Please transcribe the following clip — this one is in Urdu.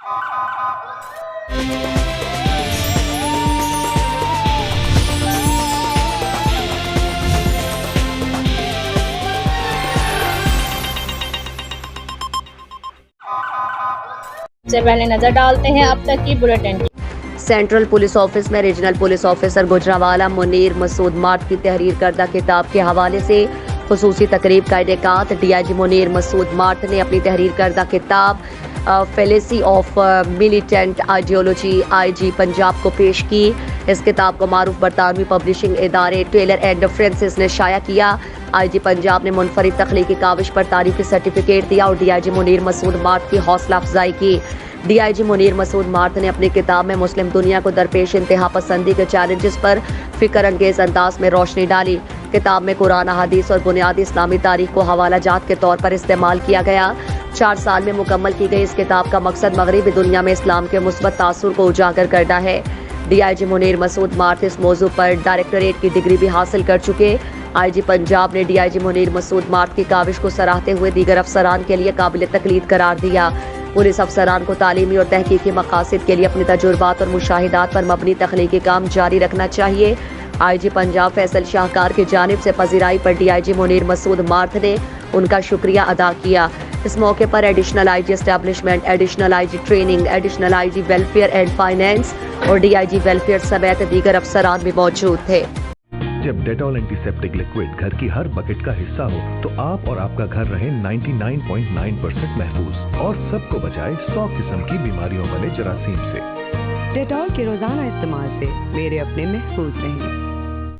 سے پہلے نظر ڈالتے ہیں اب تک کی بلیٹن کی۔ سینٹرل پولیس آفس میں regional police officer Gujranwala Munir Masood Marth کی تحریر کردہ کتاب کے حوالے سے خصوصی تقریب کا انعقاد۔ D I G Munir Masood Marth نے اپنی تحریر کردہ کتاب fallacy of militant ideology I G Punjab کو پیش کی۔ اس کتاب کو معروف برطانوی پبلشنگ ادارے ٹیلر اینڈ فرینسس نے شائع کیا۔ آئی جی پنجاب نے منفرد تخلیقی کاوش پر تاریخی سرٹیفکیٹ دیا اور D I G Munir Masood Marth کی حوصلہ افزائی کی۔ D I G Munir Masood Marth نے اپنی کتاب میں مسلم دنیا کو درپیش انتہا پسندی کے چیلنجز پر فکر انگیز انداز میں روشنی ڈالی۔ کتاب میں قرآن، حدیث اور بنیادی اسلامی تاریخ کو حوالہ جات کے طور پر استعمال کیا گیا۔ 4 سال میں مکمل کی گئی اس کتاب کا مقصد مغربی دنیا میں اسلام کے مثبت تاثر کو اجاگر کرنا ہے۔ D I G Munir Masood Marth اس موضوع پر ڈائریکٹوریٹ کی ڈگری بھی حاصل کر چکے۔ آئی جی پنجاب نے D I G Munir Masood Marth کی کاوش کو سراہتے ہوئے دیگر افسران کے لیے قابل تقلید قرار دیا۔ پولیس افسران کو تعلیمی اور تحقیقی مقاصد کے لیے اپنی تجربات اور مشاہدات پر مبنی تخلیقی کام جاری رکھنا چاہیے۔ آئی جی پنجاب فیصل شاہکار کی جانب سے پذیرائی پر D I G Munir Masood Marth نے ان کا شکریہ ادا کیا۔ اس موقع پر additional I G establishment, additional I G training, additional I G welfare and finance اور ڈی آئی جی ویلفیئر سمیت دیگر افسران بھی موجود تھے۔ جب ڈیٹول اینٹی سیپٹک لیکوڈ گھر کی ہر بکٹ کا حصہ ہو تو آپ اور آپ کا گھر رہے 99.9% محفوظ اور سب کو بچائے 100 قسم کی بیماریوں والے جراثیم سے۔ ڈیٹول کے روزانہ استعمال سے میرے اپنے محفوظ رہیں۔